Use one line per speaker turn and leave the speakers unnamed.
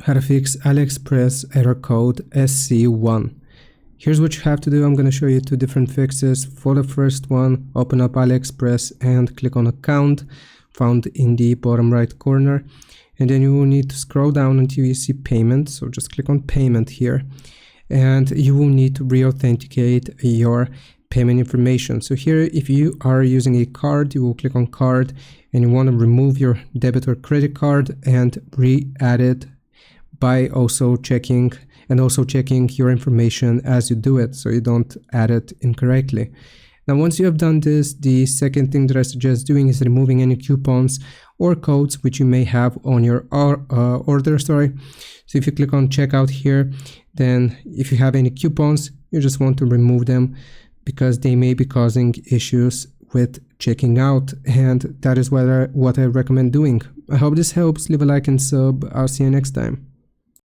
How to fix Aliexpress error code SC1. Here's what you have to do. I'm going to show you two different fixes. For the first one, open up Aliexpress and click on account found in the bottom right corner. And then you will need to scroll down until you see payment. So just click on payment here. And you will need to re-authenticate your payment information. So here, if you are using a card, you will click on card and you want to remove your debit or credit card and re-add it by also checking your information as you do it, so you don't add it incorrectly. Now, once you have done this, the second thing that I suggest doing is removing any coupons or codes which you may have on your order. So if you click on checkout here, then if you have any coupons, you just want to remove them because they may be causing issues with checking out, and that is what I recommend doing. I hope this helps. Leave a like and sub. I'll see you next time.